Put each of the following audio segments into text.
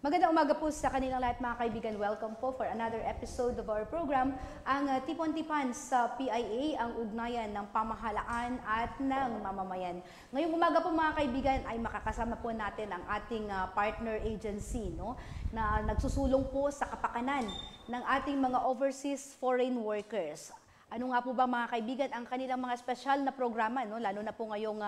Magandang umaga po sa kanilang lahat mga kaibigan. Welcome po for another episode of our program, ang Tipon-Tipan sa PIA, ang ugnayan ng pamahalaan at ng mamamayan. Ngayong umaga po mga kaibigan ay makakasama po natin ang ating partner agency na nagsusulong po sa kapakanan ng ating mga overseas foreign workers. Ano nga po ba mga kaibigan ang kanilang mga special na programa, lalo na po ngayong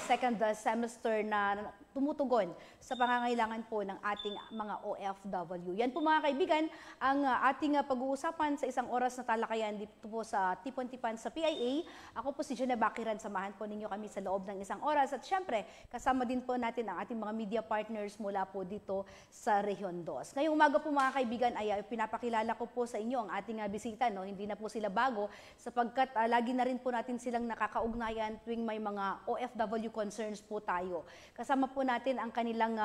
second semester na tumutugon sa pangangailangan po ng ating mga OFW. Yan po mga kaibigan ang ating pag-uusapan sa isang oras na talakayan dito po sa Tipon-Tipan sa PIA. Ako po si Jenna Bakiran, samahan po ninyo kami sa loob ng isang oras at syempre kasama din po natin ang ating mga media partners mula po dito sa Rehiyon 2. Ngayong umaga po mga kaibigan ay pinapakilala ko po sa inyo ang ating bisita. Hindi na po sila bago sapagkat lagi na rin po natin silang nakakaugnayan tuwing may mga OFW concerns po tayo. Kasama po natin ang kanilang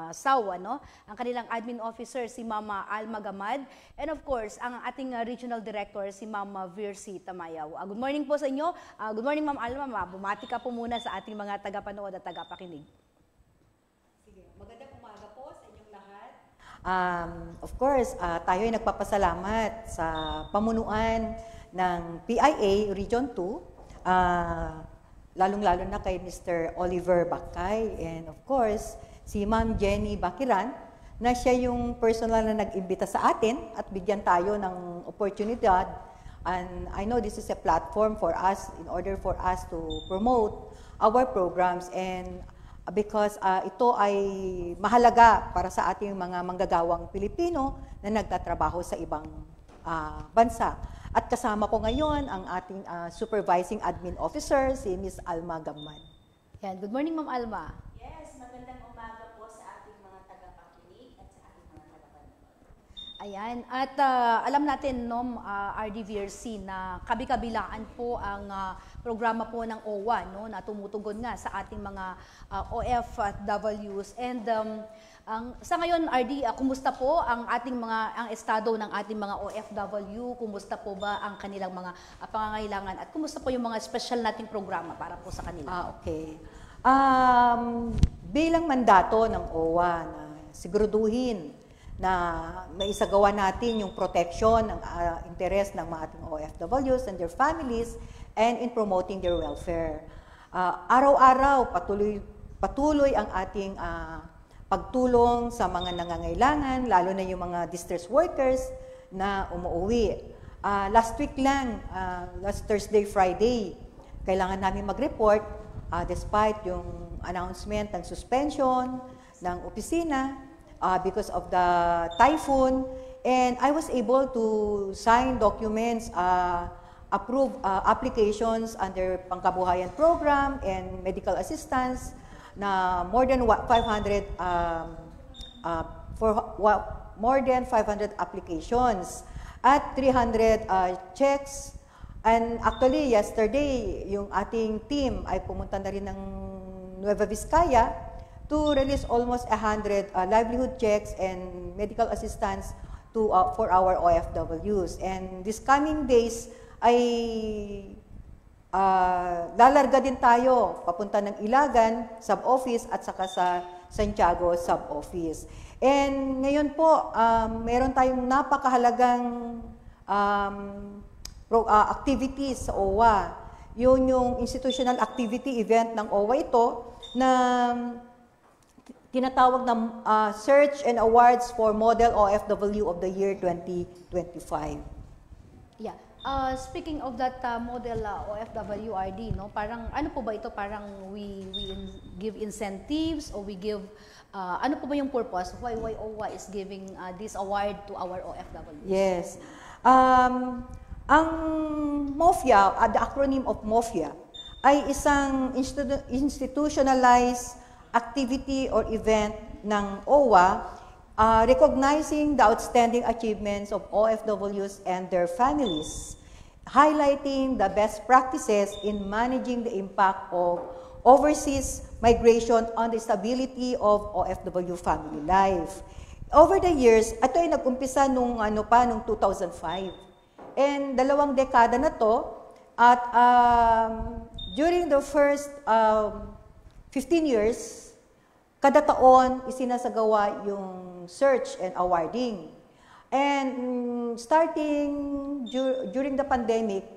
SAW, ang kanilang admin officer si Mama Alma Gamad, and of course ang ating regional director si Mama Virsi Tamayaw. Good morning po sa inyo. Good morning Ma'am Alma. Bumati ka po muna sa ating mga tagapanood at tagapakinig. Sige, magandang umaga po sa inyong lahat. Of course, tayo ay nagpapasalamat sa pamunuan ng PIA Region 2, lalong-lalo na kay Mr. Oliver Bakay and of course, si Ma'am Jenny Bakiran na siya yung personal na nag-imbita sa atin at bigyan tayo ng oportunidad. And I know this is a platform for us in order for us to promote our programs and because ito ay mahalaga para sa ating mga manggagawang Pilipino na nagtatrabaho sa ibang bansa. At kasama ko ngayon ang ating supervising admin officer, si Ms. Alma Gamad. Yan. Good morning, Ma'am Alma. Yes, magandang umaga po sa ating mga tagapakinig at sa ating mga tagapanood. Ayan. At alam natin, RDVRC, na kabi-kabilaan po ang programa po ng OWA, na tumutugon nga sa ating mga OFWs. And sa ngayon, RD, kumusta po ang estado ng ating mga OFW? Kumusta po ba ang kanilang mga pangangailangan? At kumusta po yung mga special nating programa para po sa kanila? Okay. Bilang mandato ng OWA na siguraduhin na maisagawa natin yung protection ng interes ng mga ating OFWs and their families and in promoting their welfare. Araw-araw, patuloy ang ating pagtulong sa mga nangangailangan, lalo na yung mga distress workers na umuwi. Last week lang, last Thursday, Friday, kailangan namin mag-report despite yung announcement ng suspension ng opisina because of the typhoon. And I was able to sign documents, approve applications under Pangkabuhayan Program and medical assistance na more than 500 applications at 300 checks. And actually yesterday yung ating team ay pumunta na rin ng Nueva Vizcaya to release almost 100 livelihood checks and medical assistance for our OFWs. And this coming days ay lalarga din tayo papunta ng Ilagan sub-office at saka sa Santiago sub-office. And ngayon po, meron tayong napakahalagang activities sa OWA. Yun yung institutional activity event ng OWA ito na tinatawag na Search and Awards for Model OFW of the Year 2025. Yeah. Speaking of that model OFWRD, parang ano po ba ito? Parang we give incentives or we give ano po ba yung purpose? Why OWA is giving this award to our OFWs? Yes. Ang MOFIA, the acronym of MOFIA, ay isang institutionalized activity or event ng OWA recognizing the outstanding achievements of OFWs and their families, highlighting the best practices in managing the impact of overseas migration on the stability of OFW family life. Over the years, ito ay nag-umpisa nung 2005. And 2 dekada na to, at during the first 15 years, kada taon isinasagawa yung search and awarding. And starting during the pandemic,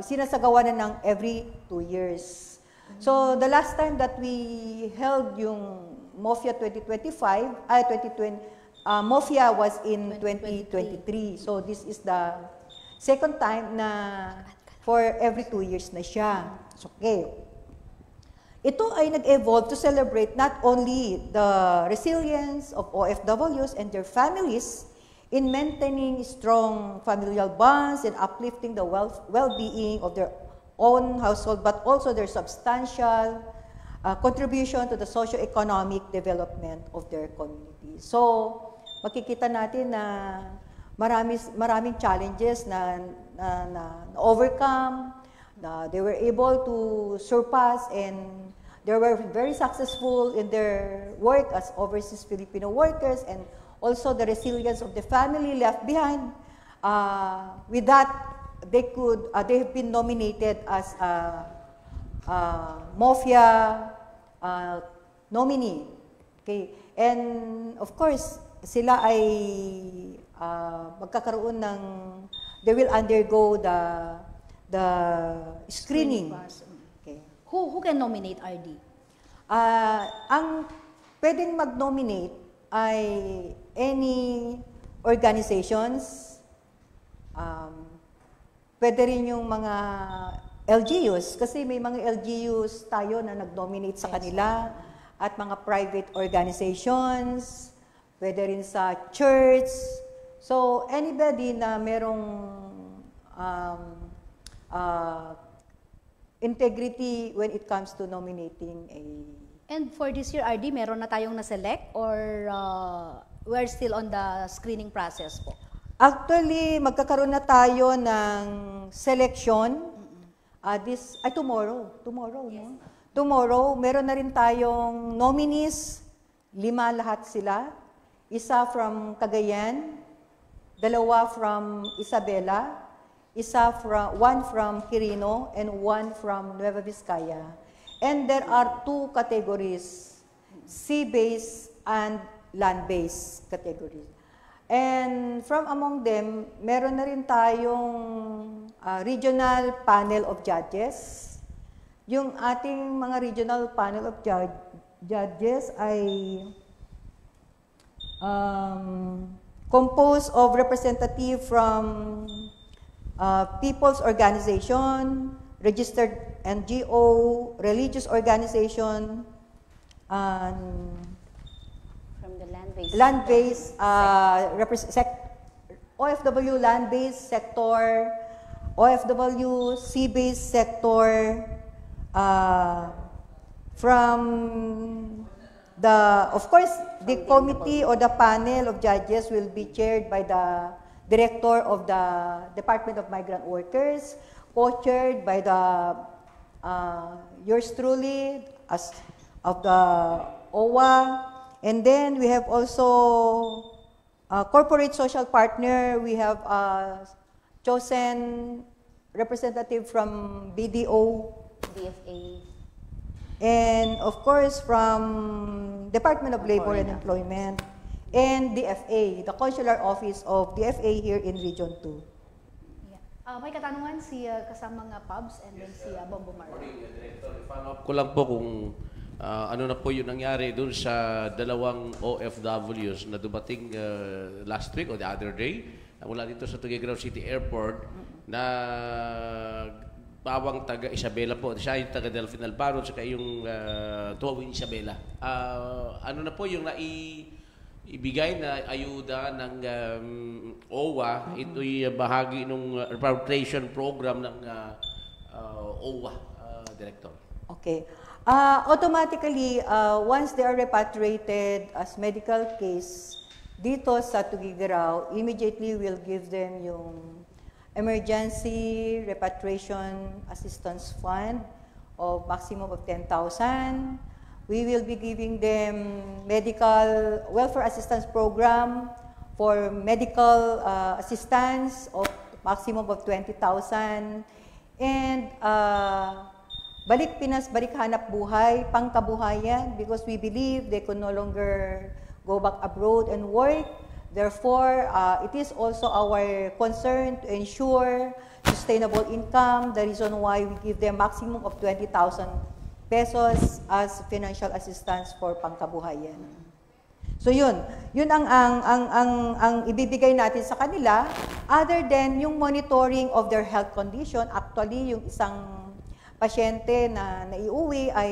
sinasagawa na ng every 2 years. So the last time that we held yung MOFIA 2025, MOFIA was in 2023. So this is the second time na for every 2 years na siya. Okay. Ito ay nag-evolve to celebrate not only the resilience of OFWs and their families in maintaining strong familial bonds and uplifting the well-being of their own household, but also their substantial contribution to the socio-economic development of their community. So, makikita natin na maraming challenges na overcome, na they were able to surpass, and they were very successful in their work as overseas Filipino workers, and also the resilience of the family left behind. With that, they have been nominated as MOFIA nominee. Okay. And of course, sila ay magkakaroon ng, they will undergo the screening. Okay. Who can nominate, RD? Ang pwedeng mag-nominate ay any organizations, pwede rin yung mga LGUs, kasi may mga LGUs tayo na nag-nominate sa kanila, at mga private organizations, pwede rin sa church. So, anybody na merong integrity when it comes to nominating a... And for this year, RD, meron na tayong na-select or we're still on the screening process po? Actually, magkakaroon na tayo ng selection tomorrow. Yes. No? Tomorrow, meron na rin tayong nominees, 5 lahat sila. Isa from Cagayan, 2 from Isabela, one from Quirino, and 1 from Nueva Vizcaya. And there are 2 categories, sea-based and land-based categories. And from among them, meron na rin tayong regional panel of judges. Yung ating mga regional panel of judges ay composed of representative from people's organization, registered NGO, religious organization, From the land-based OFW land-based sector, OFW sea-based sector, from of course, the committee or the panel of judges will be chaired by the director of the Department of Migrant Workers, co-chaired by yours truly as of the OWA. And then we have also corporate social partner. We have chosen representative from BDO, DFA. and of course from Department of Labor and Employment, and DFA, the consular office of DFA here in Region 2. Yeah. May katanungan si kasama nga Pubs and then si Bombo Mar. Director, follow up ko lang po kung ano na po yung nangyari dun sa 2 OFWs na dumating last week or the other day mula dito sa Tuguegarao City Airport na bawang taga Isabela po. Siya yung taga Delfin Alvaro at yung Tuwawin Isabela. Ano na po yung ibigay na ayuda ng OWA, ito'y bahagi ng repatriation program ng OWA, Director. Okay. Automatically, once they are repatriated as medical case dito sa Tuguegarao, immediately we'll give them yung Emergency Repatriation Assistance Fund of maximum of 10,000. We will be giving them medical welfare assistance program for medical assistance of maximum of 20,000. And Balik Pinas, balik hanap buhay, pangkabuhayan, because we believe they could no longer go back abroad and work. Therefore, it is also our concern to ensure sustainable income. The reason why we give them maximum of 20,000 pesos as financial assistance for pangkabuhayan. So yun ang ibibigay natin sa kanila, other than yung monitoring of their health condition. Actually, yung isang pasyente na naiuwi ay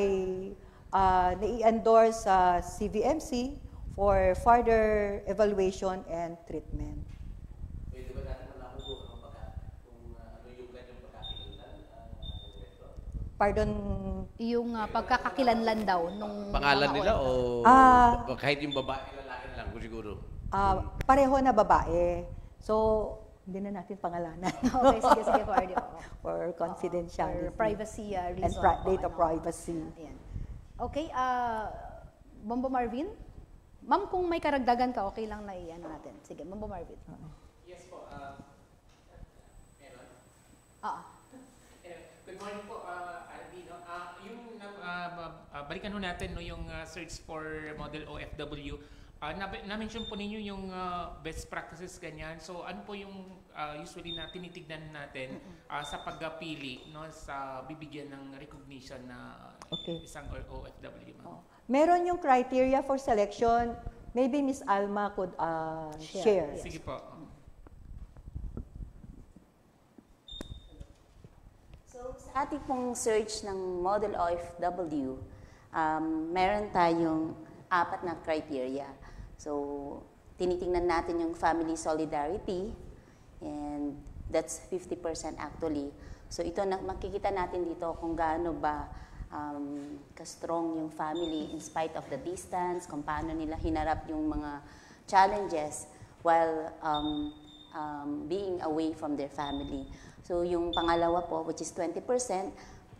nai-endorse sa CVMC for further evaluation and treatment. Pwede ba natin malaman kung ano yung kanyang pagkakakilanlan? Pardon? Yung pagkakakilanlan daw nung Pangalan mga nila OFW. o kahit yung babae, lalaki lang po siguro? Pareho na babae. So, hindi na natin pangalanan. Okay, sige po, RD. For confidentiality. For privacy and reason. data privacy. Ayan. Okay, Bombo Marvin? Ma'am, kung may karagdagan ka, okay lang na i-ano natin. Sige, Bombo Marvin. Yes po. Meron? Good morning po, Albino. Balikan ho natin no, yung search for model OFW. Na-mention po ninyo yung best practices ganyan. So ano po yung usually na tinitignan natin sa pagpili no, sa bibigyan ng recognition na isang OFW? Meron yung criteria for selection. Maybe Miss Alma could share. Sige po. So, sa ating pong search ng Model OFW, meron tayong 4 na criteria. So, tinitingnan natin yung family solidarity, and that's 50% actually. So, ito makikita natin dito kung gaano ba ka-strong yung family in spite of the distance, kung paano nila hinarap yung mga challenges while being away from their family. So yung pangalawa po, which is 20%,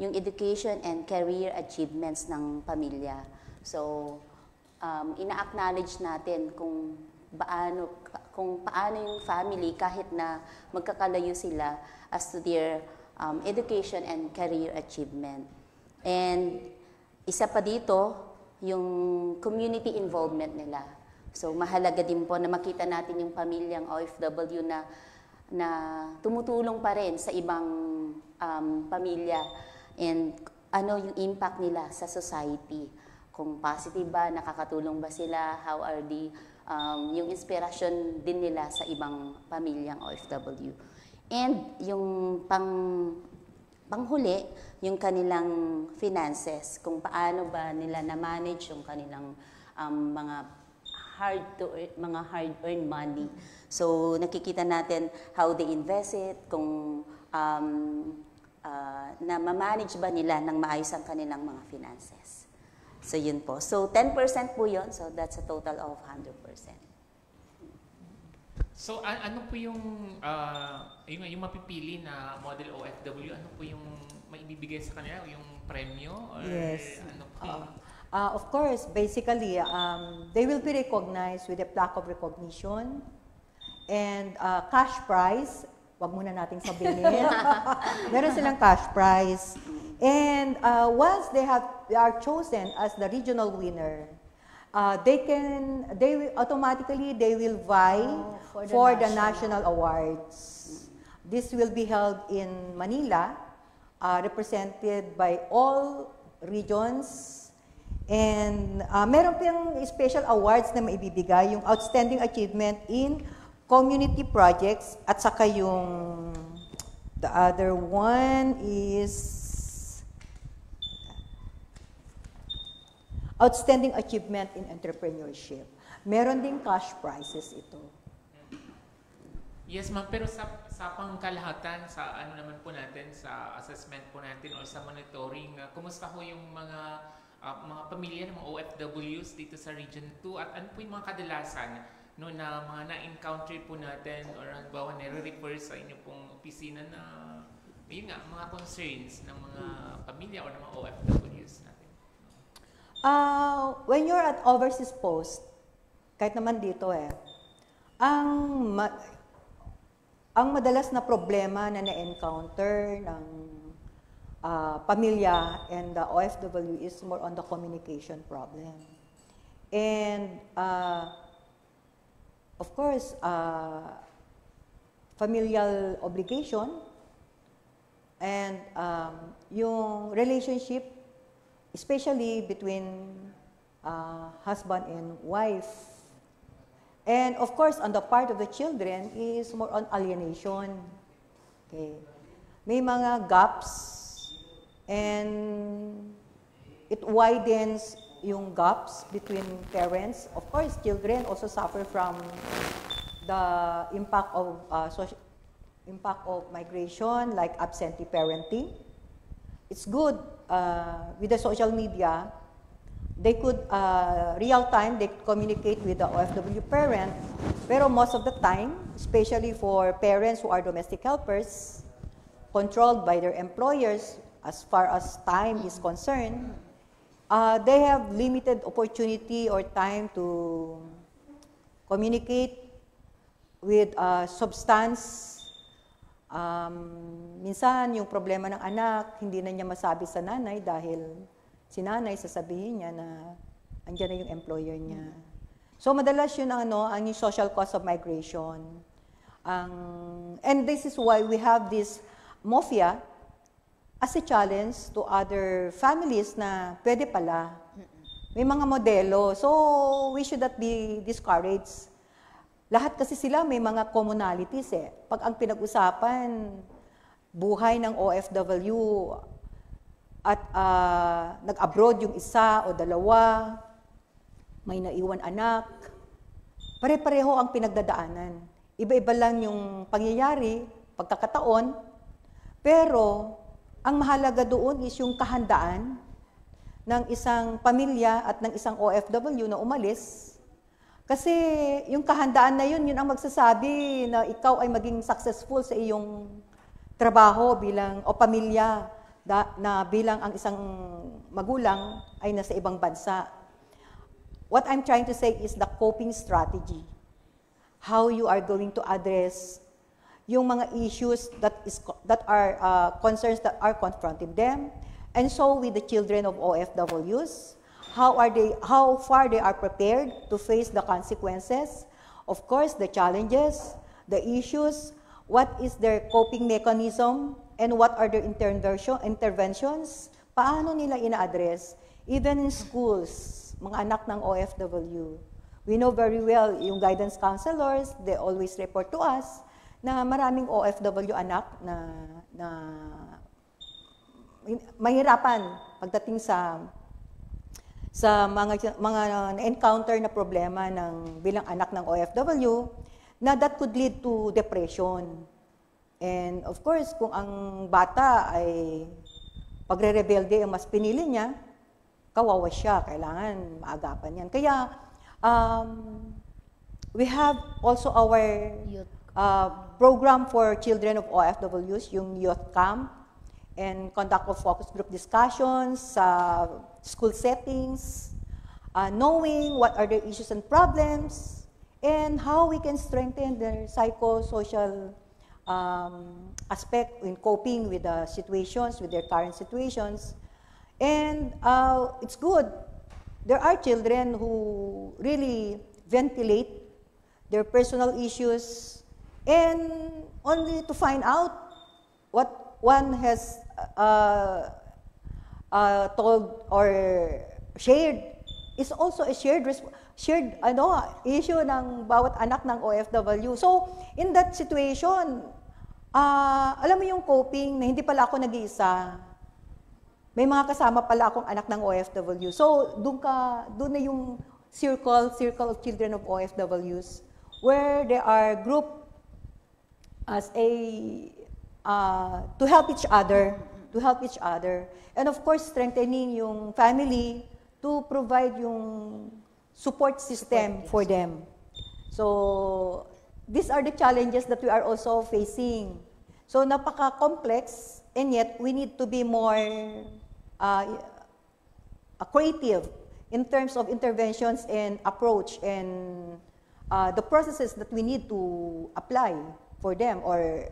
yung education and career achievements ng pamilya. So ina-acknowledge natin kung paano yung family kahit na magkakalayo sila as to their education and career achievement. And isa pa dito, yung community involvement nila. So mahalaga din po na makita natin yung pamilyang OFW na tumutulong pa rin sa ibang pamilya, and ano yung impact nila sa society. Kung positive ba, nakakatulong ba sila, how are yung inspiration din nila sa ibang pamilyang OFW. And yung panghuli, yung kanilang finances, kung paano ba nila na-manage yung kanilang mga hard-earned money. So, nakikita natin how they invest it, kung na ma-manage ba nila ng maayos ang kanilang mga finances. So, yun po. So, 10% po yun. So, that's a total of 100%. So, ano po yung mapipili na model OFW? Ano po yung maibibigay sa kanila? Yung premyo? Or Yes. ano po yung... Of course, basically, they will be recognized with a plaque of recognition and cash prize. Wag muna nating sabihin. Meron silang cash prize. And once they are chosen as the regional winner, they will automatically vie for the national awards. This will be held in Manila, represented by all regions. And meron pang special awards na maibibigay, yung Outstanding Achievement in Community Projects, at saka yung the other one is Outstanding Achievement in Entrepreneurship. Meron ding cash prizes ito. Yes, ma'am. Pero sa pangkalahatan, sa ano naman po natin, sa assessment po natin o sa monitoring, kumusta ho yung mga pamilya ng mga OFWs dito sa Region 2, at ano po yung mga kadalasan no, na mga na-encounter po natin or halimbawa nare-refer sa inyo pong opisina na yun nga, mga concerns ng mga pamilya o ng mga OFWs natin? When you're at overseas post, kahit naman dito ang madalas na problema na na-encounter ng pamilya and the OFW is more on the communication problem. And of course, familial obligation and yung relationship, especially between husband and wife. And of course, on the part of the children is more on alienation. Okay. May mga gaps and it widens yung gaps between parents. Of course, children also suffer from the impact of migration, like absentee parenting. It's good with the social media. They could, real time, they communicate with the OFW parent. Pero most of the time, especially for parents who are domestic helpers, controlled by their employers as far as time is concerned, they have limited opportunity or time to communicate with substance. Minsan, yung problema ng anak, hindi na niya masabi sa nanay dahil si nanay sasabihin niya na andyan na yung employer niya. So, madalas yun ang yung social cost of migration. And this is why we have this MOFIA as a challenge to other families na pwede pala. May mga modelo. So, we should not be discouraged. Lahat kasi sila may mga commonalities eh. Pag ang pinag-usapan, buhay ng OFW at nag-abroad yung isa o dalawa, may naiwan anak, pare-pareho ang pinagdadaanan. Iba-iba lang yung pangyayari, pagkakataon, pero ang mahalaga doon is yung kahandaan ng isang pamilya at ng isang OFW na umalis. Kasi yung kahandaan na yun ang magsasabi na ikaw ay maging successful sa iyong trabaho bilang o pamilya na bilang ang isang magulang ay nasa ibang bansa. What I'm trying to say is the coping strategy. How you are going to address yung mga issues that are concerns that are confronting them, and so with the children of OFWs, how far they are prepared to face the consequences, of course, the challenges, the issues, what is their coping mechanism, and what are their interventions, paano nila ina-address, even in schools, mga anak ng OFW. We know very well, yung guidance counselors, they always report to us na maraming OFW anak na mahirapan pagdating sa mga na-encounter na problema ng bilang anak ng OFW na that could lead to depression. And of course, kung ang bata ay pagre-rebelde ang mas pinili niya, kawawa siya, kailangan maagapan yan. Kaya we have also our program for children of OFWs, yung youth camp, and conduct of focus group discussions sa school settings, knowing what are their issues and problems, and how we can strengthen their psychosocial aspect in coping with the situations, with their current situations. And it's good. There are children who really ventilate their personal issues and only to find out what one has told or shared is also a shared issue ng bawat anak ng OFW. So, in that situation, alam mo yung coping na hindi pala ako nag-iisa. May mga kasama pala akong anak ng OFW. So, doon na yung circle of children of OFWs where they are grouped as a to help each other, and of course strengthening yung family to provide yung support system for them. So these are the challenges that we are also facing. So napaka-complex, and yet we need to be more creative in terms of interventions and approach and the processes that we need to apply for them or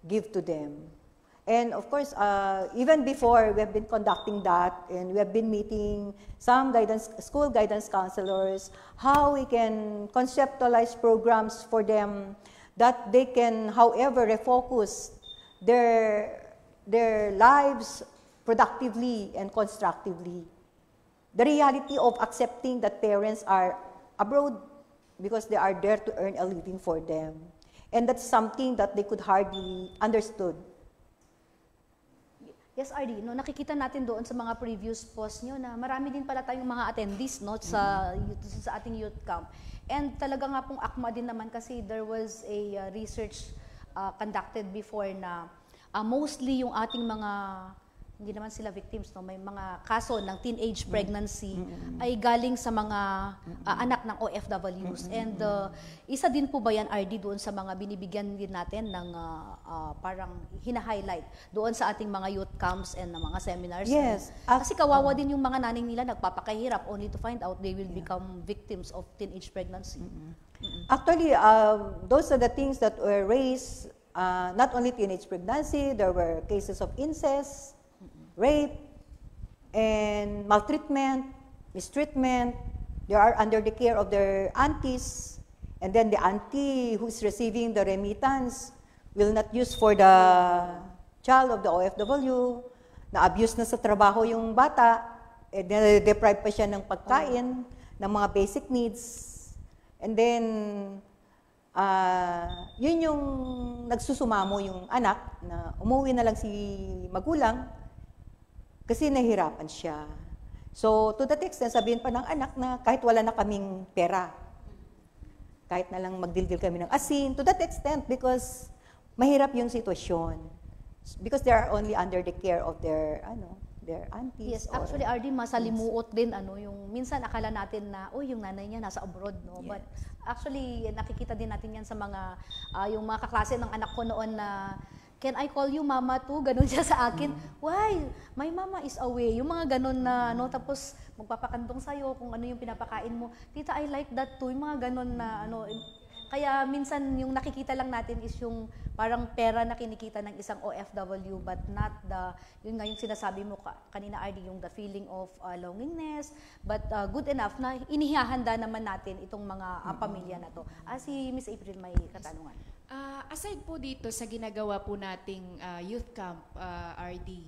give to them. And of course, even before, we have been conducting that, and we have been meeting some school guidance counselors, how we can conceptualize programs for them that they can, however, refocus their lives productively and constructively. The reality of accepting that parents are abroad because they are there to earn a living for them. And that's something that they could hardly understood. Yes, RD, no, nakikita natin doon sa mga previous posts nyo na marami din pala tayong mga attendees, no, sa ating youth camp. And talaga nga pong akma din naman kasi there was a research conducted before na mostly yung ating mga, hindi naman sila victims, no, may mga kaso ng teenage pregnancy ay galing sa mga anak ng OFWs. And isa din po ba yan, RD, doon sa mga binibigyan din natin ng parang hina-highlight doon sa ating mga youth camps and mga seminars? Yes. Kasi kawawa din yung mga nanay nila nagpapakahirap only to find out they will become victims of teenage pregnancy. Actually, those are the things that were raised, not only teenage pregnancy, there were cases of incest, rape, and maltreatment, mistreatment. They are under the care of their aunties, and then the auntie who is receiving the remittance will not use for the child of the OFW, na-abuse na sa trabaho yung bata, and deprive pa siya ng pagkain, ng mga basic needs. And then, yun yung nagsusumamo yung anak na umuwi na lang si magulang kasi nahihirapan siya. So, to that extent, sabihin pa ng anak na kahit wala na kaming pera, kahit na lang magdildil kami ng asin, to that extent, because mahirap yung sitwasyon. Because they are only under the care of their aunties. Yes, actually, RD, masalimuot din, yung minsan akala natin na, yung nanay niya nasa abroad, no? Yes. But actually, nakikita din natin yan sa mga, yung mga kaklase ng anak ko noon na, can I call you mama too? Ganon siya sa akin. Why? My mama is away. Yung mga ganon na, tapos magpapakandong sa'yo kung ano yung pinapakain mo. Tita, I like that too. Yung mga ganon na, kaya minsan yung nakikita lang natin is yung parang pera na kinikita ng isang OFW, but not yun nga yung sinasabi mo kanina, RD, yung the feeling of loneliness, but good enough na inihahanda naman natin itong mga pamilya na to. Si Miss April may katanungan. Aside po dito sa ginagawa po nating youth camp, RD,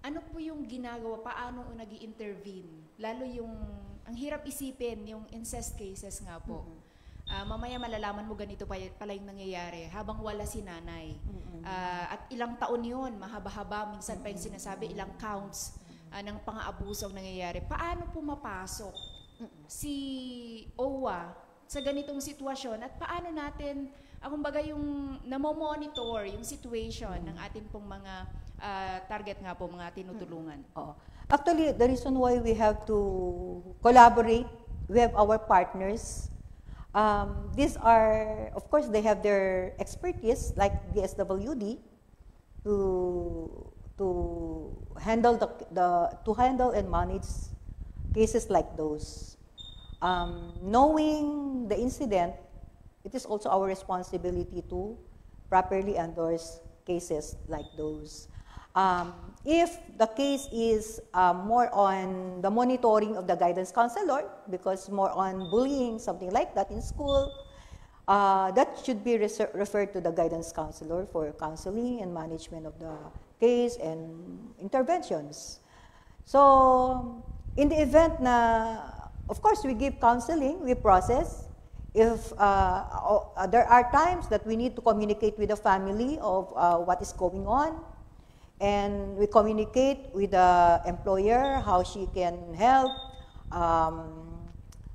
ano po yung ginagawa, paano nag-i-intervene? Lalo yung, ang hirap isipin, yung incest cases nga po. Mamaya malalaman mo ganito pala yung nangyayari habang wala si nanay. At ilang taon yun, mahaba-haba, minsan pa yung sinasabi, ilang counts ng pang-aabusong nangyayari. Paano pumapasok si OWA sa ganitong sitwasyon at paano natin kumbaga yung namomonitor yung situation ng ating pong mga target nga po, mga tinutulungan. Actually, the reason why we have to collaborate, we have our partners. These are, of course, they have their expertise, like the SWD, to handle to handle and manage cases like those. Knowing the incident, it is also our responsibility to properly endorse cases like those. If the case is more on the monitoring of the guidance counselor, because more on bullying, something like that in school, that should be referred to the guidance counselor for counseling and management of the case and interventions. So, in the event na, of course, we give counseling, we process. If there are times that we need to communicate with the family of what is going on, and we communicate with the employer how she can help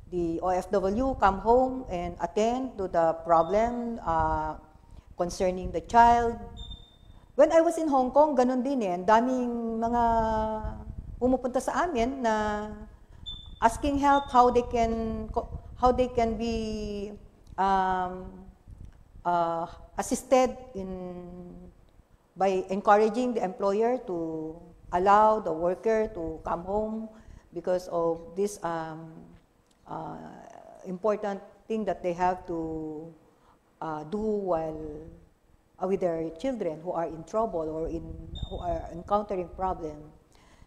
the OFW come home and attend to the problem concerning the child. When I was in Hong Kong, ganun din eh. Daming mga pumupunta sa amin na asking help how they can be assisted by encouraging the employer to allow the worker to come home because of this important thing that they have to do while with their children who are in trouble or who are encountering problem.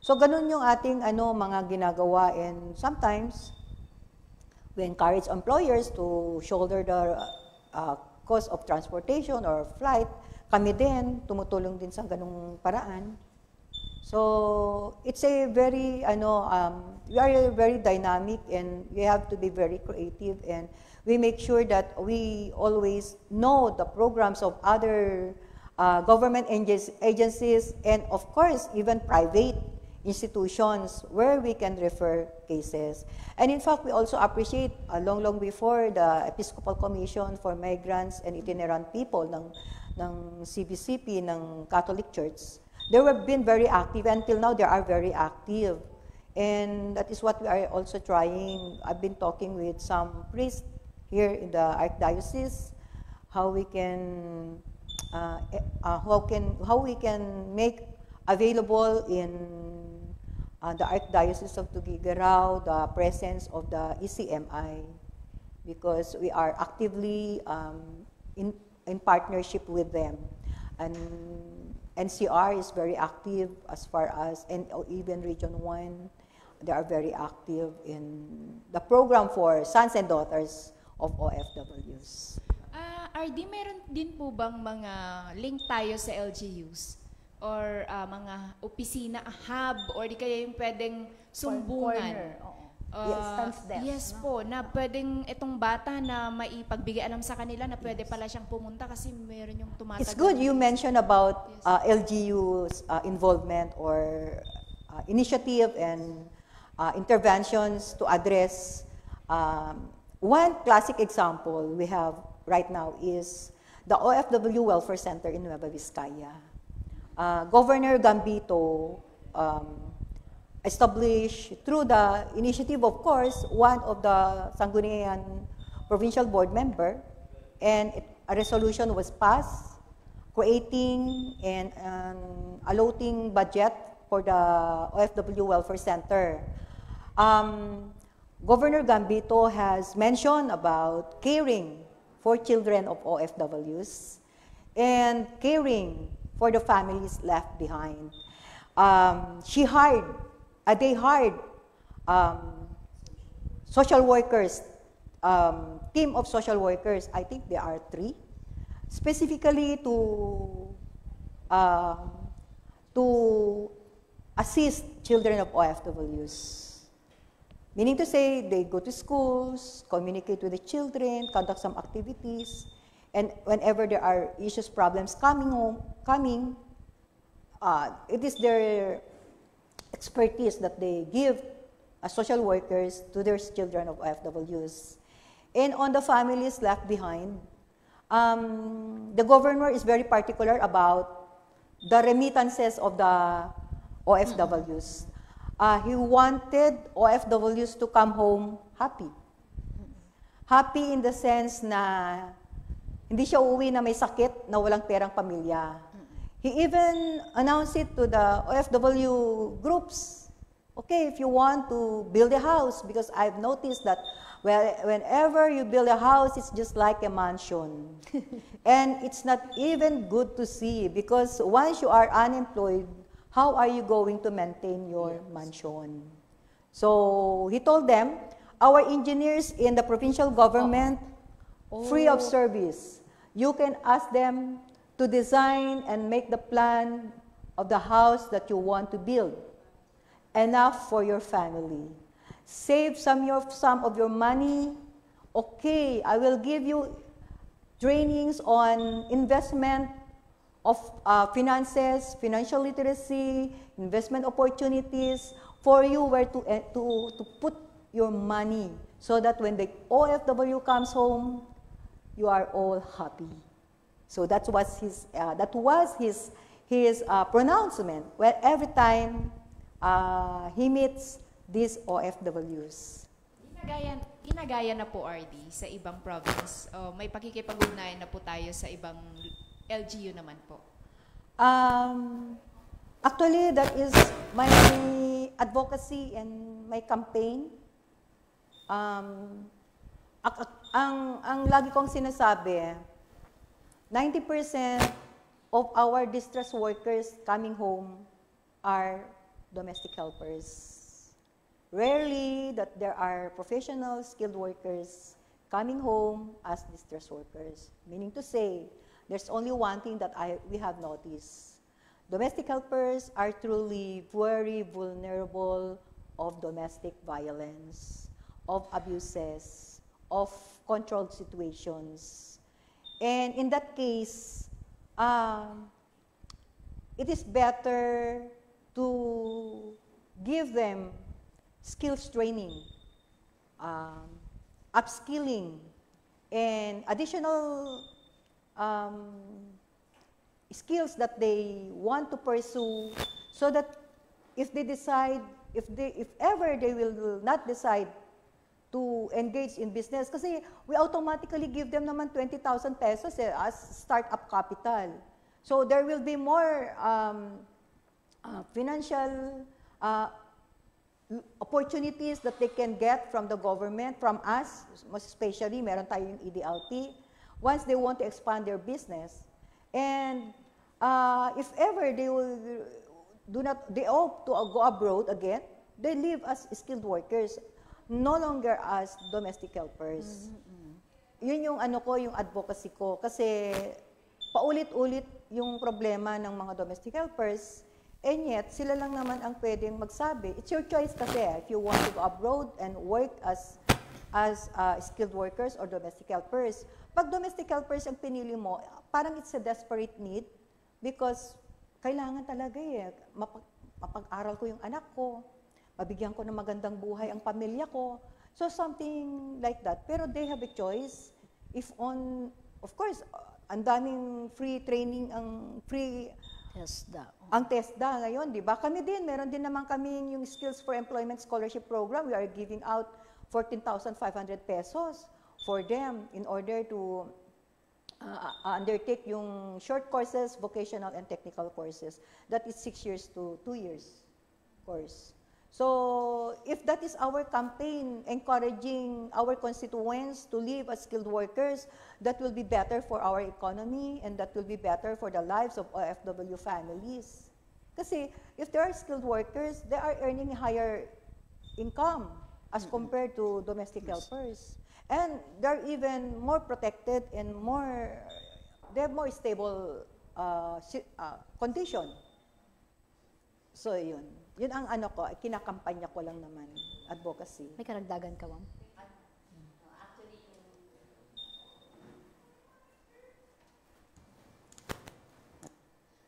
So ganun yung ating mga ginagawa, and sometimes we encourage employers to shoulder the cost of transportation or flight. Kami din tumutulong din sa ganung paraan. So it's a very we are very dynamic, and we have to be very creative, and we make sure that we always know the programs of other government agencies, and of course even private institutions where we can refer cases. And in fact, we also appreciate long before the Episcopal Commission for Migrants and Itinerant People ng CBCP ng Catholic Church. They have been very active. Until now, they are very active. And that is what we are also trying. I've been talking with some priests here in the Archdiocese, how we can make available in the Archdiocese of Tuguegarao the presence of the ECMI, because we are actively in partnership with them. And NCR is very active as far as, and even Region 1, they are very active in the program for sons and daughters of OFWs. RD, meron din po bang mga link tayo sa LGUs? Or mga opisina, hub, or di kaya yung pwedeng sumbungan? Corner, oo. Yes, desk, yes po, na pwedeng itong bata na maipagbigay alam sa kanila na pwede pala siyang pumunta kasi meron yung tumatagal. It's good you mentioned about LGU's involvement or initiative and interventions to address. One classic example we have right now is the OFW Welfare Center in Nueva Vizcaya. Governor Gambito established, through the initiative, of course, one of the Sangguniang Provincial Board member, and a resolution was passed creating and allotting budget for the OFW Welfare Center. Governor Gambito has mentioned about caring for children of OFWs and caring for the families left behind. They hired social workers, team of social workers, I think there are 3, specifically to assist children of OFWs. Meaning to say, they go to schools, communicate with the children, conduct some activities, and whenever there are issues, problems coming, it is their expertise that they give as social workers to their children of OFWs. And on the families left behind, the governor is very particular about the remittances of the OFWs. He wanted OFWs to come home happy. Happy in the sense na hindi siya uuwi na may sakit, na walang perang pamilya. He even announced it to the OFW groups. Okay, if you want to build a house, because I've noticed that whenever you build a house, it's just like a mansion. And it's not even good to see, because once you are unemployed, how are you going to maintain your mansion? So he told them, our engineers in the provincial government, free of service. You can ask them to design and make the plan of the house that you want to build. Enough for your family. Save some of your money. Okay, I will give you trainings on investment of finances, financial literacy, investment opportunities for you where to put your money, so that when the OFW comes home, you are all happy. So that was his pronouncement. Well, every time he meets these OFWs. Ginagaya na po, RD, sa ibang province. May pakikipag-ugnayan na po tayo sa ibang LGU naman po. Actually, that is my advocacy and my campaign. Ang lagi kong sinasabi, 90% of our distressed workers coming home are domestic helpers. Rarely that there are professional skilled workers coming home as distressed workers. Meaning to say, there's only one thing that we have noticed. Domestic helpers are truly very vulnerable of domestic violence, of abuses, of controlled situations. And in that case, it is better to give them skills training, upskilling, and additional skills that they want to pursue, so that if they decide, if ever they will not decide to engage in business, kasi we automatically give them naman 20,000 pesos as startup capital. So there will be more financial opportunities that they can get from the government, from us, most especially, meron tayong EDLP, once they want to expand their business. And if ever they opt to go abroad again, they live as skilled workers, no longer as domestic helpers. Yun yung yung advocacy ko. Kasi paulit-ulit yung problema ng mga domestic helpers, and yet sila lang naman ang pwedeng magsabi. It's your choice kasi if you want to go abroad and work as skilled workers or domestic helpers. Pag domestic helpers ang pinili mo, parang it's a desperate need because kailangan talaga mapag-aral ko yung anak ko, mabigyan ko ng magandang buhay ang pamilya ko. So something like that. Pero they have a choice. Of course, ang daming free training, ang TESDA ngayon, di ba? Kami din, meron din naman kami yung Skills for Employment Scholarship Program. We are giving out 14,500 pesos for them in order to undertake yung short courses, vocational and technical courses. That is 6 years to 2 years course. So, if that is our campaign, encouraging our constituents to live as skilled workers, that will be better for our economy and that will be better for the lives of OFW families. Kasi, if there are skilled workers, they are earning higher income as compared to domestic helpers. And they're even more protected and they have more stable condition. So, yun. Yun ang kinakampanya ko lang naman, advocacy. May karagdagan ka, ma'am?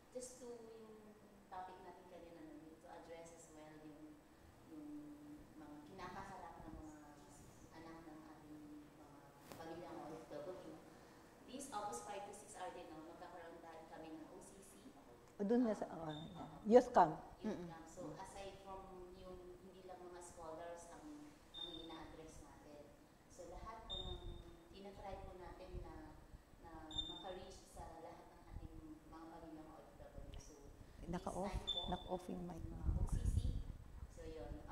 Just to yung topic natin kanina, to address as well yung mga kinakaharap ng mga anak ng ating mga pamilyang OFW. These August 5 to 6 are din, magkakaroon tayo kami ng OCC. Doon na sa youth camp. So aside from yung hindi lang mga scholars ang ina-address natin. So lahat po ng tinatry po natin na maka-reach sa lahat ng ating mga pamilyang OFW. So Naka-off yung mic. OCC. So yun.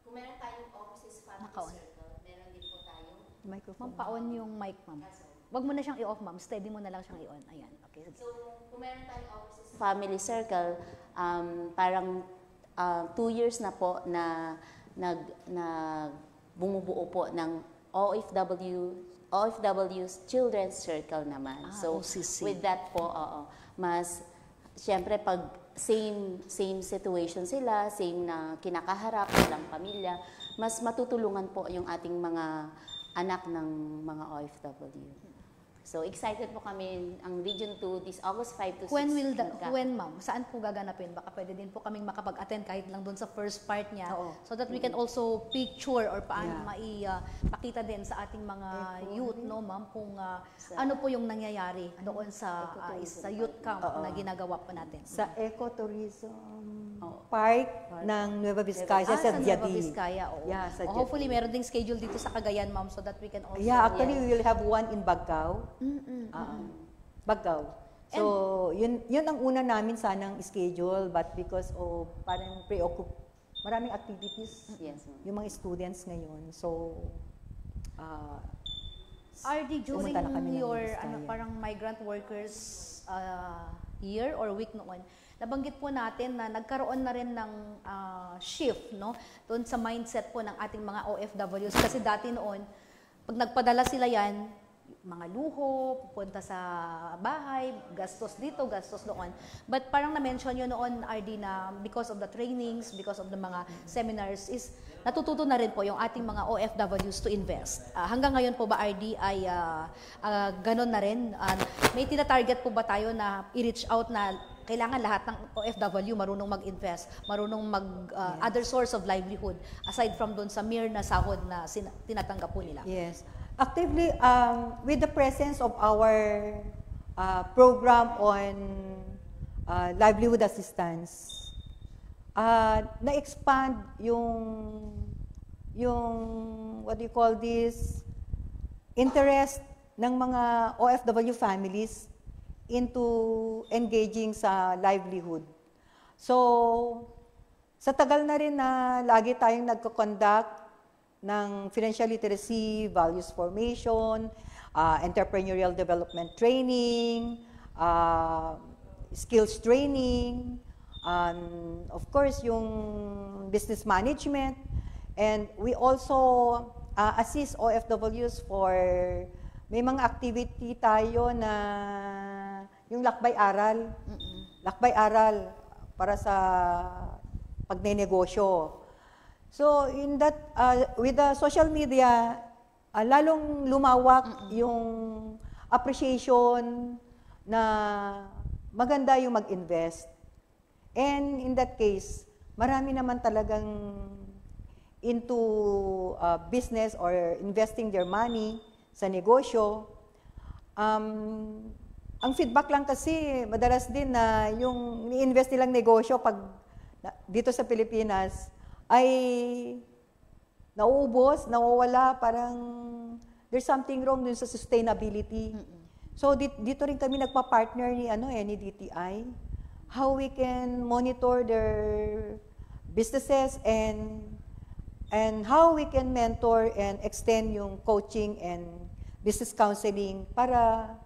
Kung meron tayong offices family circle, meron din po tayong Microphone. Ma'am, pa-on yung mic, ma'am. Wag mo na siyang i-off, ma'am. Steady mo na lang siyang i-on. Ayan. Okay, sige. So, kung meron tayong offices family circle, parang 2 years na po na bumubuo po ng OFW's Children's Circle naman. So, OCC. with that po, mas, siyempre, pag same situation sila, same na kinakaharap, walang pamilya, mas matutulungan po yung ating mga anak ng mga OFW. So, excited po kami ang Region 2 this August 5 to 6. When, ma'am? Saan po gaganapin? Baka pwede din po kaming makapag-attend kahit lang doon sa first part niya. Oo. So that we can also picture or paano maipakita din sa ating mga youth, no, ma'am, kung ano po yung nangyayari doon sa youth camp na ginagawa po natin. Sa ecotourism park ng Nueva Vizcaya, sa Nueva Diadi. Vizcaya, oo. Yeah, sa Diadi. Hopefully, meron ding schedule dito sa Cagayan, ma'am, so that we can also... Yeah, actually, we will have one in Baggao. Baggao. So, yun ang una namin sanang schedule, but because of parang maraming activities yung mga students ngayon. So, RD, during pumunta na kami ng your Vizcaya. parang migrant workers year or week noon, nabanggit po natin na nagkaroon na rin ng shift, no, doon sa mindset po ng ating mga OFWs. Kasi dati noon, pag nagpadala sila yan, mga luho, pupunta sa bahay, gastos dito, gastos doon. But parang na-mention yun noon, RD, na because of the trainings, because of the mga seminars, is natututo na rin po yung ating mga OFWs to invest. Hanggang ngayon po ba, RD, ay ganon na rin? May tina-target po ba tayo na i-reach out na kailangan lahat ng OFW marunong mag-invest, marunong other source of livelihood, aside from doon sa mere na sahod na tinatanggap po nila? Yes. Actively, with the presence of our program on livelihood assistance, na-expand yung what do you call this, interest ng mga OFW families into engaging sa livelihood. So, sa tagal na rin na lagi tayong nagko-conduct ng financial literacy, values formation, entrepreneurial development training, skills training, of course, yung business management. And we also assist OFWs for, may mga activity tayo na yung lakbay-aral. Lakbay-aral para sa pagnenegosyo. So, in that, with the social media, lalong lumawak yung appreciation na maganda yung mag-invest. And in that case, marami naman talagang into business or investing their money sa negosyo. Ang feedback lang kasi, madalas din na yung ni-invest nilang negosyo pag dito sa Pilipinas, ay nauubos, nawawala, parang there's something wrong dun sa sustainability. So dito rin kami nagpa-partner ni DTI, how we can monitor their businesses and how we can mentor and extend yung coaching and business counseling para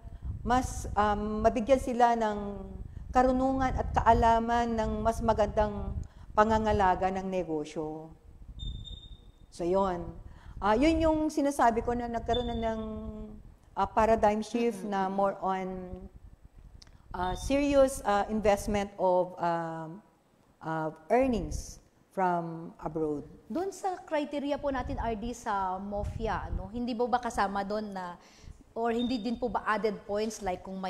mas mabigyan sila ng karunungan at kaalaman ng mas magandang pangangalaga ng negosyo. So, yun. Yun yung sinasabi ko na nagkaroon na ng paradigm shift na more on serious investment of earnings from abroad. Doon sa criteria po natin, RD, sa MOFIA, hindi ba kasama doon na, or hindi din po ba added points like kung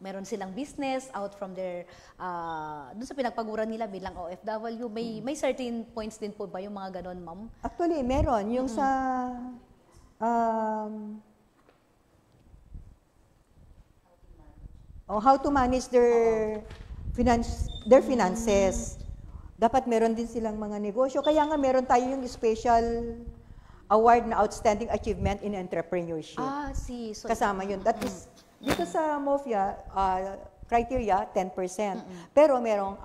meron silang business out from their, doon sa pinagpaguran nila bilang OFW, may certain points din po ba yung mga ganon, ma'am? Actually, meron. Yung sa, how to manage their finances. Dapat meron din silang mga negosyo. Kaya nga meron tayo yung special award na Outstanding Achievement in Entrepreneurship. So, kasama yun. That is, dito sa MOFIA, criteria, 10%. Pero merong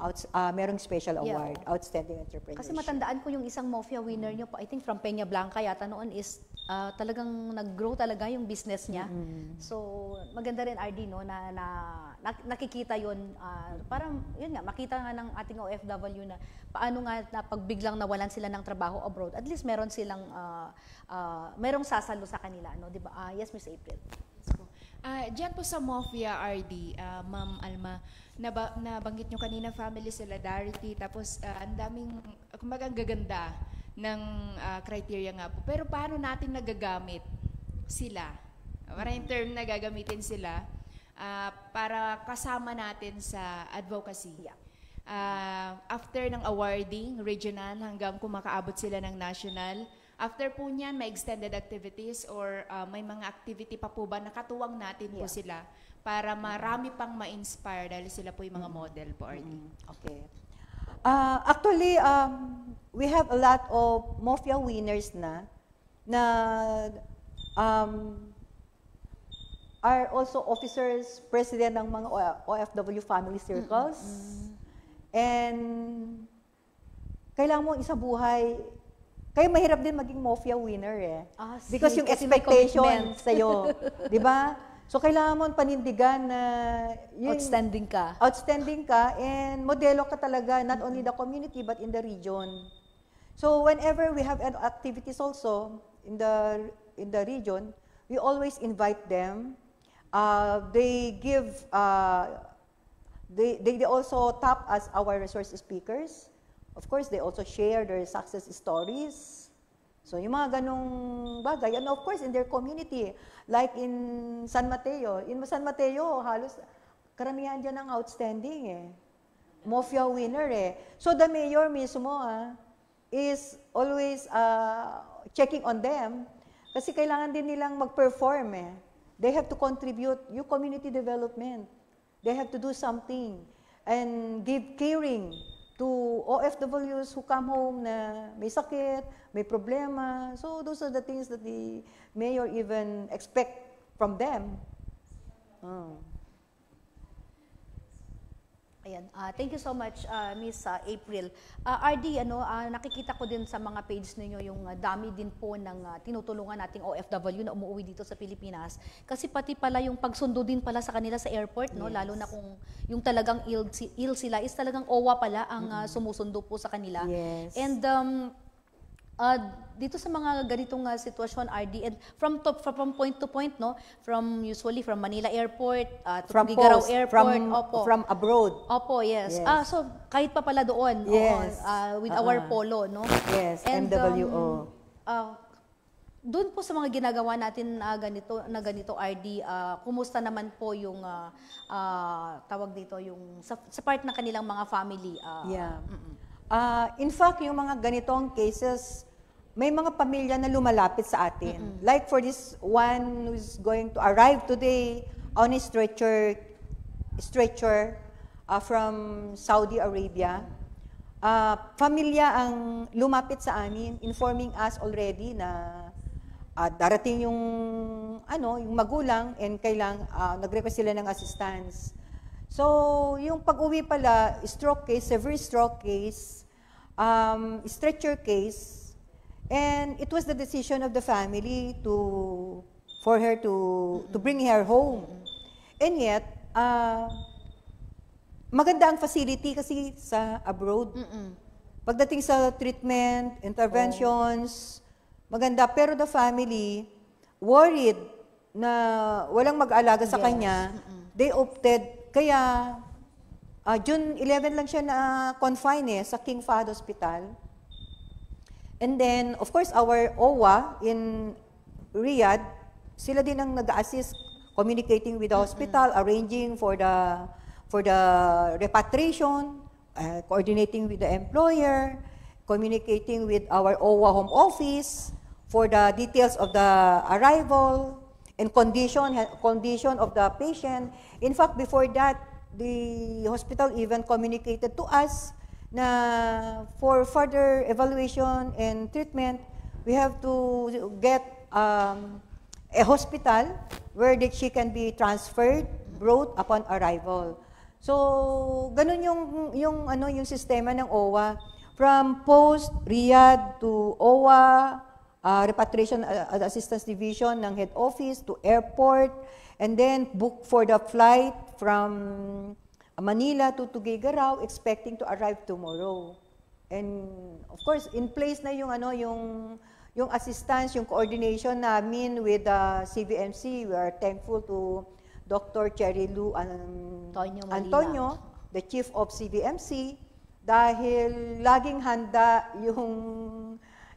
special award, Outstanding Entrepreneurship. Kasi matandaan ko yung isang MOFIA winner nyo, I think from Peña Blanca yata noon, is talagang nag-grow talaga yung business niya. So, maganda rin, RD, na nakikita yun. Parang, yun nga, makita nga ng ating OFW na paano nga na pagbiglang nawalan sila ng trabaho abroad, at least meron silang, merong sasalo sa kanila. Di ba? Yes, Ms. April. Diyan po sa MOFIA, RD, Ma'am Alma, nabanggit nyo kanina family solidarity, tapos ang daming, kumbaga ang gaganda ng criteria nga po. Pero paano natin nagagamit sila? Maraming term na gagamitin sila para kasama natin sa advocacy. After ng awarding, regional, hanggang kung makaabot sila ng national, after po niyan, may extended activities or may mga activity pa po ba nakatuwang natin po sila para marami pang ma-inspire dahil sila po yung mga model po, RD. Okay. Actually, we have a lot of MOFIA winners na are also officers, president ng mga OFW family circles. And kailangan mo isa buhay. Kaya mahirap din maging MOFIA winner eh. Because yung kasi may expectation commitment. sa'yo, di ba? So, kailangan mo panindigan na Outstanding ka. outstanding ka and modelo ka talaga, not only the community but in the region. So, whenever we have activities also in the region, we always invite them. They give, they also tap as our resource speakers. Of course, they also share their success stories. So, yung mga ganong bagay. And of course, in their community, like in San Mateo. In San Mateo, halos karamihan dyan ang outstanding eh. Mafia winner eh. So, the mayor mismo is always checking on them kasi kailangan din nilang mag-perform eh. They have to contribute yung community development. They have to do something and give caring to OFWs who come home na may sakit, may problema. So those are the things that the mayor even expect from them. Ayan. Thank you so much, Miss April. RD, nakikita ko din sa mga page ninyo yung dami din po ng tinutulungan nating OFW na umuwi dito sa Pilipinas. Kasi pati pala yung pagsundo din pala sa kanila sa airport, no? Lalo na kung yung talagang ill sila, is talagang OWA pala ang sumusundo po sa kanila. Yes. And dito sa mga ganitong sitwasyon, RD, and from point to point, no? Usually from Manila Airport to From Tuguegarao post, Airport, opo. from abroad. Opo, yes. Yes. So kahit pa pala doon, Yes. with our polo, no? Yes, And, MWO. doon po sa mga ginagawa natin ganito RD, kumusta naman po yung tawag dito, yung sa part ng kanilang mga family? Yeah. In fact, yung mga ganitong cases, may mga pamilya na lumalapit sa atin. Like for this one who's going to arrive today on a stretcher from Saudi Arabia. Pamilya ang lumapit sa amin, informing us already na darating yung magulang and nag-request sila ng assistance. So, yung pag-uwi pala, stroke case, severe stroke case, stretcher case, and it was the decision of the family for her to bring her home. And yet, maganda ang facility kasi sa abroad. Pagdating sa treatment, interventions, maganda. Pero the family, worried na walang mag-alaga sa kanya, they opted, kaya June 11 lang siya na confine sa King Fahd Hospital. And then, of course, our OWA in Riyadh, sila din ang nag-assist, communicating with the hospital, arranging for the repatriation, coordinating with the employer, communicating with our OWA home office for the details of the arrival and condition of the patient. In fact, before that, the hospital even communicated to us na for further evaluation and treatment, we have to get a hospital where she can be transferred, brought upon arrival. So, ganun yung sistema ng OWA. From post, Riyadh to OWA, Repatriation Assistance Division ng head office to airport, and then book for the flight from Manila to Tuguegarao, expecting to arrive tomorrow. And of course, in place na yung assistance, yung coordination namin with the CVMC. We are thankful to Dr. Cherry Lou Antonio, the chief of CVMC, dahil laging handa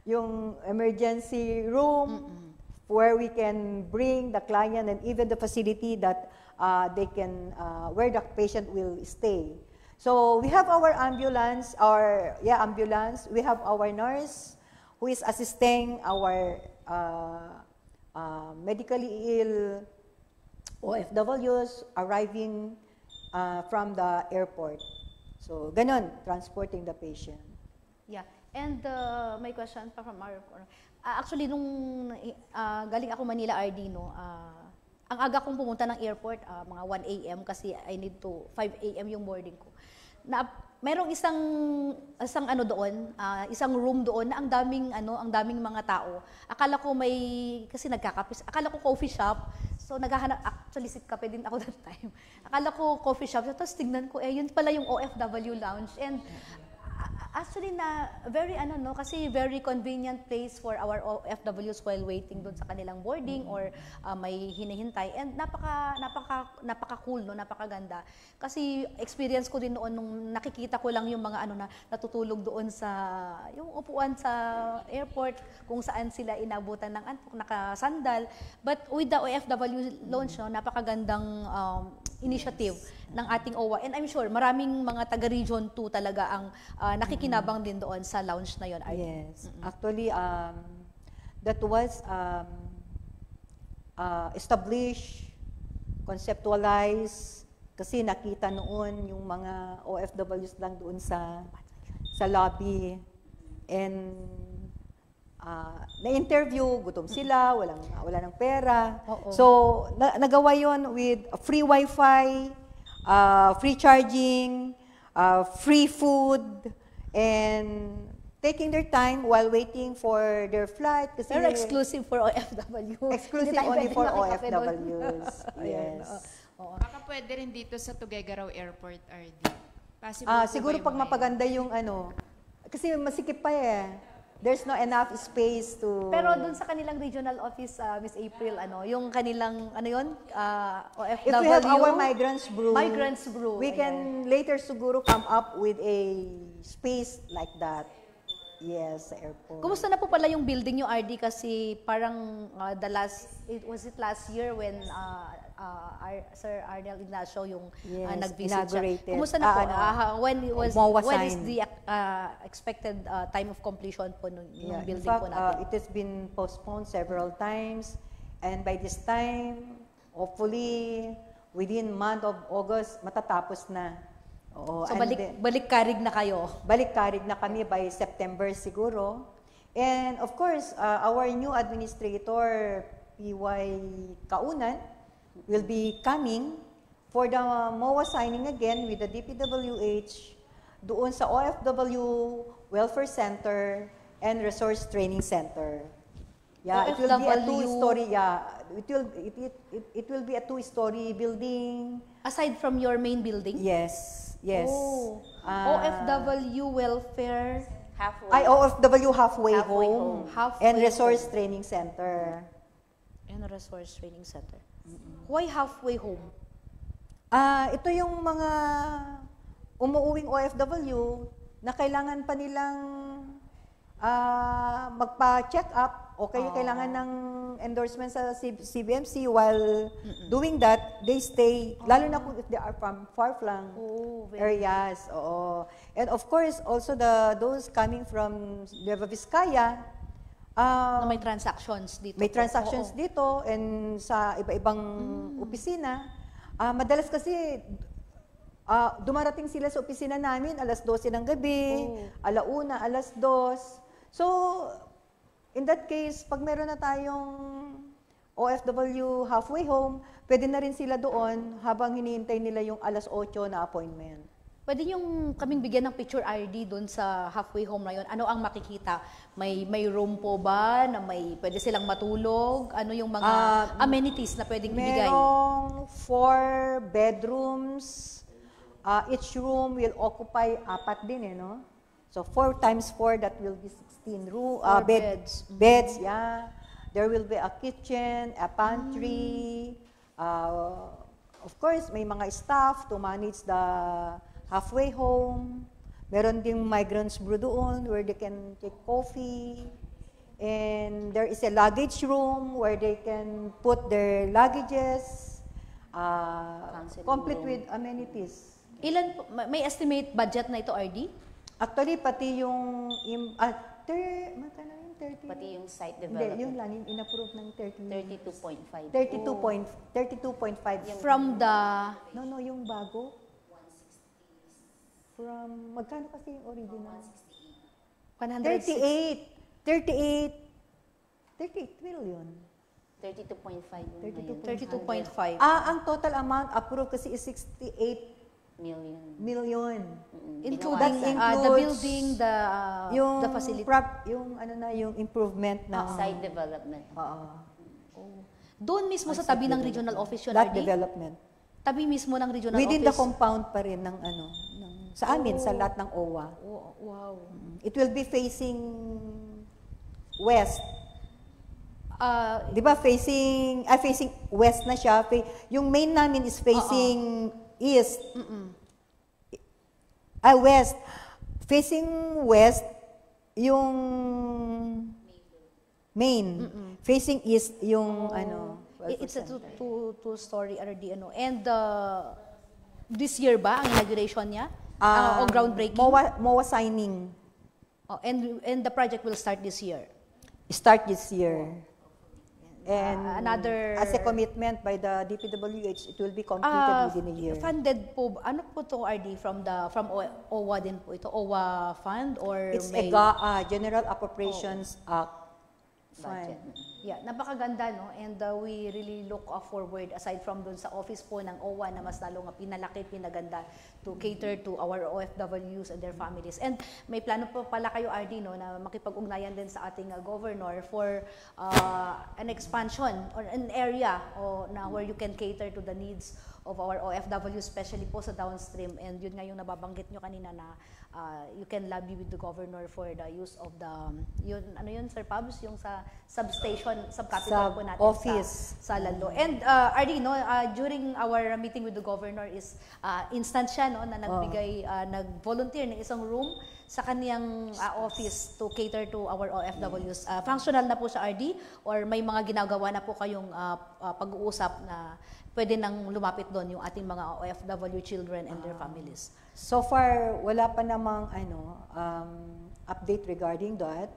yung emergency room where we can bring the client and even the facility that where the patient will stay. So we have our ambulance. We have our nurse who is assisting our medically ill OFWs arriving from the airport. So ganon, transporting the patient. Yeah. And may question pa from our actually, nung galing ako Manila RD, no, ang aga kong pumunta ng airport, mga 1 a.m. kasi I need to 5 a.m. yung boarding ko. Merong isang room doon na ang daming mga tao. Akala ko akala ko coffee shop. So So naghahanap, actually sit kape din ako that time. Akala ko coffee shop, tapos tignan ko, yun pala yung OFW lounge. And actually very kasi very convenient place for our OFWs while waiting doon sa kanilang boarding or may hinihintay. And napaka cool, no, napakaganda. Kasi experience ko din noon nung nakikita ko lang yung mga na natutulog doon sa yung upuan sa airport kung saan sila inabutan ng antok, nakasandal. But with the OFW lounge, no, napakagandang initiative ng ating OWA. And I'm sure maraming mga taga-region 2 talaga ang nakikinabang din doon sa lounge na yon. Yes. Actually, that was established, conceptualized, kasi nakita noon yung mga OFWs lang doon sa lobby. And na-interview, gutom sila, wala ng pera. So, nagawa yon with free wifi, free charging, free food, and taking their time while waiting for their flight. Kasi Pero exclusive for OFW. exclusive only for OFWs. Yes. Baka pwede rin dito sa Tuguegarao Airport, RD. Possible po Siguro ba pag yung mga mapaganda yung kasi masikip pa There's no enough space to... Pero dun sa kanilang regional office, Miss April, yung kanilang, OFW? If we have our migrants brew, we ayan. can later siguro come up with a space like that. Yes, sa airport. Kumusta na po pala yung building yung RD? Kasi parang was it last year when Sir Arnel Ignacio yung nag-visit inaugurated. siya? Kumusta na po? When is sign. the expected time of completion po nung building in fact, po natin? it has been postponed several times, and by this time, hopefully, within month of August, matatapos na. Oo, So and balik-karig na kayo? Balik-karig na kami by September siguro. And of course, our new administrator, PY Kaunan, will be coming for the MOA signing again with the DPWH doon sa OFW Welfare Center and Resource Training Center. Yeah, it will be a two-story. Yeah, it will be a two-story building. Aside from your main building? Yes, yes. Oh, OFW Welfare. OFW Halfway Home Halfway and Resource Training Center. And Resource Training Center. Why halfway home? Ito yung mga umuuwing OFW na kailangan pa nilang magpa-check up o kailangan ng endorsement sa CBMC. While doing that, they stay, lalo na kung if they are from far-flung areas. Oo. And of course, also those coming from Nueva Vizcaya, na may transactions dito. may transactions dito and sa iba-ibang opisina. Madalas kasi dumarating sila sa opisina namin alas 12 ng gabi, alauna, alas 2. So, in that case, pag meron na tayong OFW halfway home, pwede na rin sila doon habang hinihintay nila yung alas 8 na appointment. Pwede yung kaming bigyan ng picture ID doon sa halfway home na yun. Ano ang makikita? May room po ba na pwede silang matulog? Ano yung mga amenities na pwedeng ibigay? Merong 4 bedrooms. Each room will occupy 4 din no? So 4 times 4, that will be 16 beds. Beds, yeah. There will be a kitchen, a pantry. Of course, may mga staff to manage the halfway home. Meron ding migrants brew doon where they can take coffee. And there is a luggage room where they can put their luggages, complete with amenities. Ilan po, may estimate budget na ito, RD? Actually, pati yung 30, Pati yung site hindi, development. yung lang, yung in-approve ng 32.5. 32.5. From the... No, yung bago. From, magkano kasi yung original? 160. 38 million. 32.5 32.5. Ang total amount approved kasi is 68 million. Including That the includes building, the facility. Yung improvement ng site development. Oo. Doon mismo sa tabi ng regional office yun, Lot RD? development. Tabi mismo ng regional Within the office? compound pa rin ng sa amin, sa lot ng OWA. Oh, wow. It will be facing west. Di ba facing west na siya. Yung main namin is facing east. West. Facing west, yung main. Facing east, yung It's a two-story RD, And this year ba ang inauguration niya? O groundbreaking? MOA signing. Oh, and the project will start this year? Start this year. And another... as a commitment by the DPWH, it will be completed within a year. Funded po, ano po to RD from OWA din po ito? OWA fund or It's may... a General Appropriations Act fund. Yeah, napakaganda, no? And we really look forward, aside from dun sa office po ng OWA na mas lalo nga pinalaki, pinaganda to cater to our OFWs and their families. And may plano po pala kayo, RD, no, na makipag-ugnayan din sa ating governor for an expansion or an area na where you can cater to the needs of our OFWs, especially po sa downstream. And yun nga yung nababanggit nyo kanina na you can lobby with the governor for the use of the, Sir Pabs, yung sa substation, subcapital po natin office. sa Lalo. And RD, no, during our meeting with the governor is instant siya, no, na nagbigay, nag-volunteer ng isang room sa kaniyang office to cater to our OFWs. Functional na po sa RD or may mga ginagawa na po kayong pag-uusap na pwede nang lumapit doon yung ating mga OFW children and their families? So far, wala pa namang update regarding that.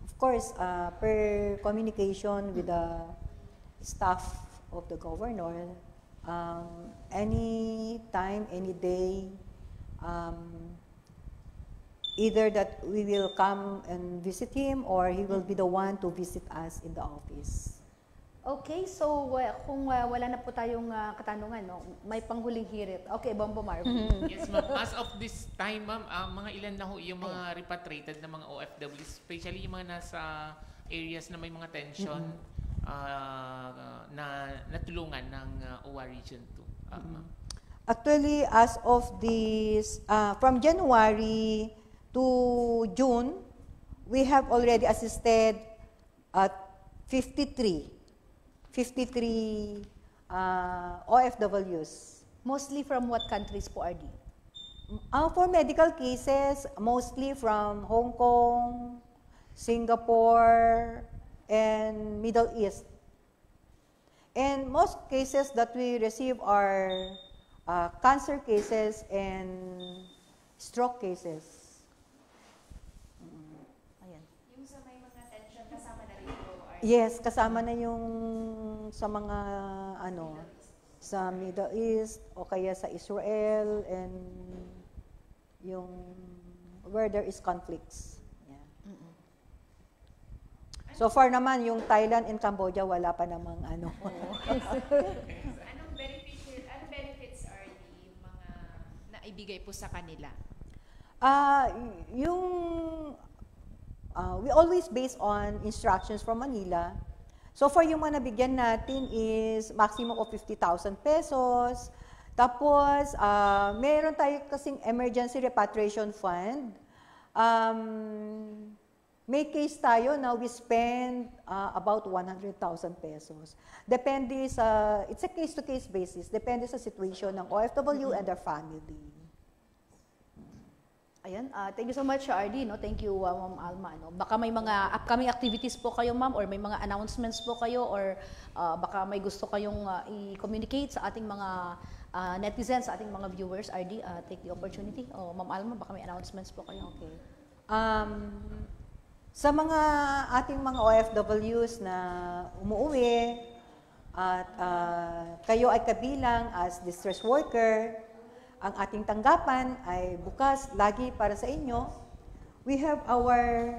Of course, per communication with the staff of the governor, any time, any day, either that we will come and visit him or he will be the one to visit us in the office. Okay, so kung wala na po tayong katanungan, no, may panghuling hirit. Okay, Bombo Marvin. Yes, ma'am. As of this time, ma'am, mga ilan na ho yung mga repatriated na mga OFWs, especially yung mga nasa areas na may mga tension na natulungan ng OWA Region 2, ma'am? Actually, as of this, from January to June, we have already assisted at 53 OFWs. Mostly from what countries po, RD? For medical cases, mostly from Hong Kong, Singapore, and Middle East. And most cases that we receive are cancer cases and stroke cases. Yung sa may mga tension, kasama na rin po. Yes, kasama na yung sa mga sa Middle East o kaya sa Israel and yung where there is conflicts. Yeah. So far naman yung Thailand and Cambodia wala pa namang Anong benefits are yung mga naibigay po sa kanila? We always base on instructions from Manila. So far, yung mga nabigyan natin is maximum of 50,000 pesos. Tapos, meron tayo kasing emergency repatriation fund. May case tayo na we spend about 100,000 pesos. Depende sa, it's a case-to-case basis. Depende sa situation ng OFW and their family. Ayan, thank you so much, RD, no? Thank you, Ma'am Alma, no? Baka may mga upcoming activities po kayo, ma'am, or may mga announcements po kayo, or baka may gusto kayong i-communicate sa ating mga netizens, sa ating mga viewers. RD, take the opportunity. O, Ma'am Alma, baka may announcements po kayo. Okay. Sa mga ating mga OFWs na umuwi at kayo ay kabilang as distress worker, ang ating tanggapan ay bukas lagi para sa inyo. We have our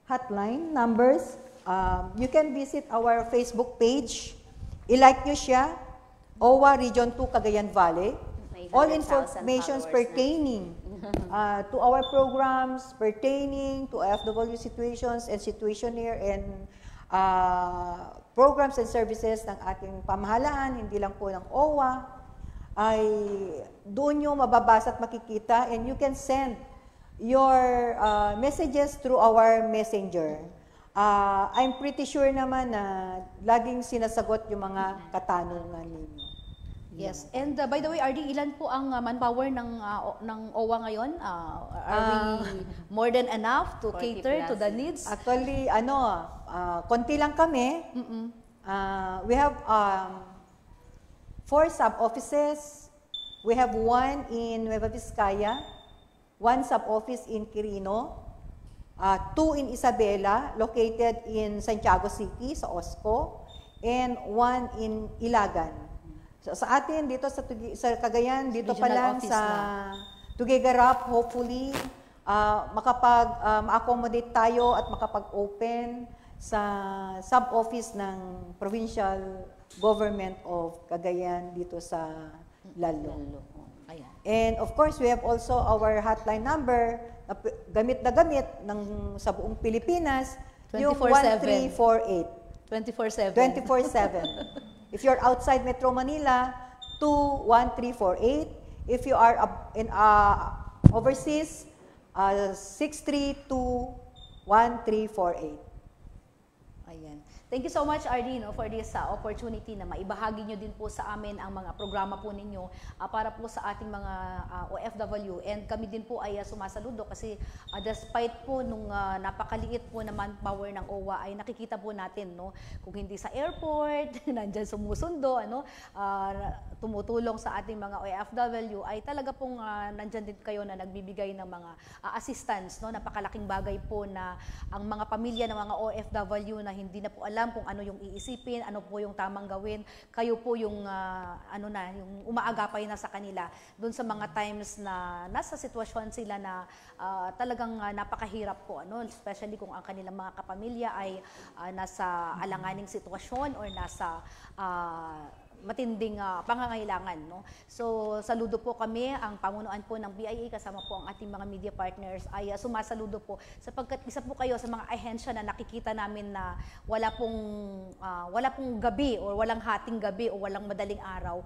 hotline numbers. You can visit our Facebook page. I-like nyo siya, OWA Region 2 Cagayan Valley. All information pertaining to our programs, pertaining to OFW situations and situationnaire and programs and services ng ating pamahalaan, hindi lang po ng OWA, ay doon nyo mababasa at makikita, and you can send your messages through our messenger. I'm pretty sure naman na laging sinasagot yung mga katanungan ninyo. Yes. And by the way, RD, ilan po ang manpower ng OWA ngayon? Are we more than enough to 40 cater to plus. the needs? Actually, konti lang kami. We have 4 sub-offices. We have 1 in Nueva Vizcaya, 1 sub-office in Quirino, 2 in Isabela, located in Santiago City, sa Osco, and 1 in Ilagan. So, sa atin, dito sa Cagayan, dito pa Regional lang office sa Tuguegarap, hopefully, ma-accommodate tayo at makapag-open sa sub-office ng Provincial Government of Cagayan dito sa Lalo. Ayan. And of course, we have also our hotline number na gamit sa buong Pilipinas, yung 24/7. 1348. 24/7. 24/7. If you're outside Metro Manila, 21348. If you are in overseas, 6321348. Ayan. Thank you so much, RD, for this opportunity na maibahagi nyo din po sa amin ang mga programa po ninyo para po sa ating mga OFW. And kami din po ay sumasaludo kasi despite po nung napakaliit po na manpower ng OWA ay nakikita po natin, no, kung hindi sa airport, nandyan sumusundo, tumutulong sa ating mga OFW, ay talaga pong nandyan din kayo na nagbibigay ng mga assistance, no? Napakalaking bagay po na ang mga pamilya ng mga OFW na hindi na po alam kung ano yung iisipin, ano po yung tamang gawin, kayo po yung yung umaagapay na sa kanila doon sa mga times na nasa sitwasyon sila na talagang napakahirap po, especially kung ang kanilang mga kapamilya ay nasa alanganing sitwasyon or nasa matinding pangangailangan, no? So, saludo po kami, ang pamunuan po ng BIA kasama po ang ating mga media partners ay sumasaludo po sapagkat isa po kayo sa mga ahensya na nakikita namin na wala pong gabi o walang hating gabi o walang madaling araw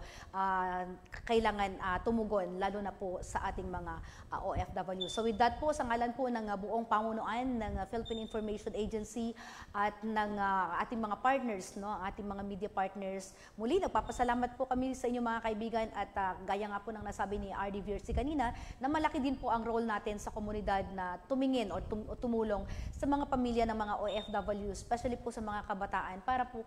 kailangan tumugon lalo na po sa ating mga OFW. So with that po, sa ngalan po ng buong pamunuan ng Philippine Information Agency at ng ating mga partners, no, ating mga media partners, muli nagpapasalamat po kami sa inyong mga kaibigan at gaya nga po ng nasabi ni RD Viersi kanina, na malaki din po ang role natin sa komunidad na tumingin o tumulong sa mga pamilya ng mga OFW, especially po sa mga kabataan para po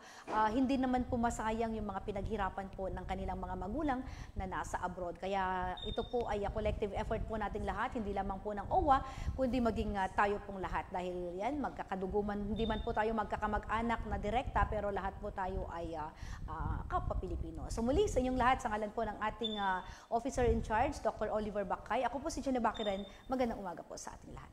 hindi naman po masayang yung mga pinaghirapan po ng kanilang mga magulang na nasa abroad. Kaya ito po ay collective effort po nating lahat, hindi lamang po ng OWA, kundi maging tayo pong lahat dahil yan, magkakaduguman, hindi man po tayo magkakamag-anak na direkta pero lahat po tayo ay kapwa Pilipino. So muli sa inyong lahat, sa ngalan po ng ating officer in charge, Dr. Oliver Bakay, ako po si Jenny Bakiran, magandang umaga po sa ating lahat.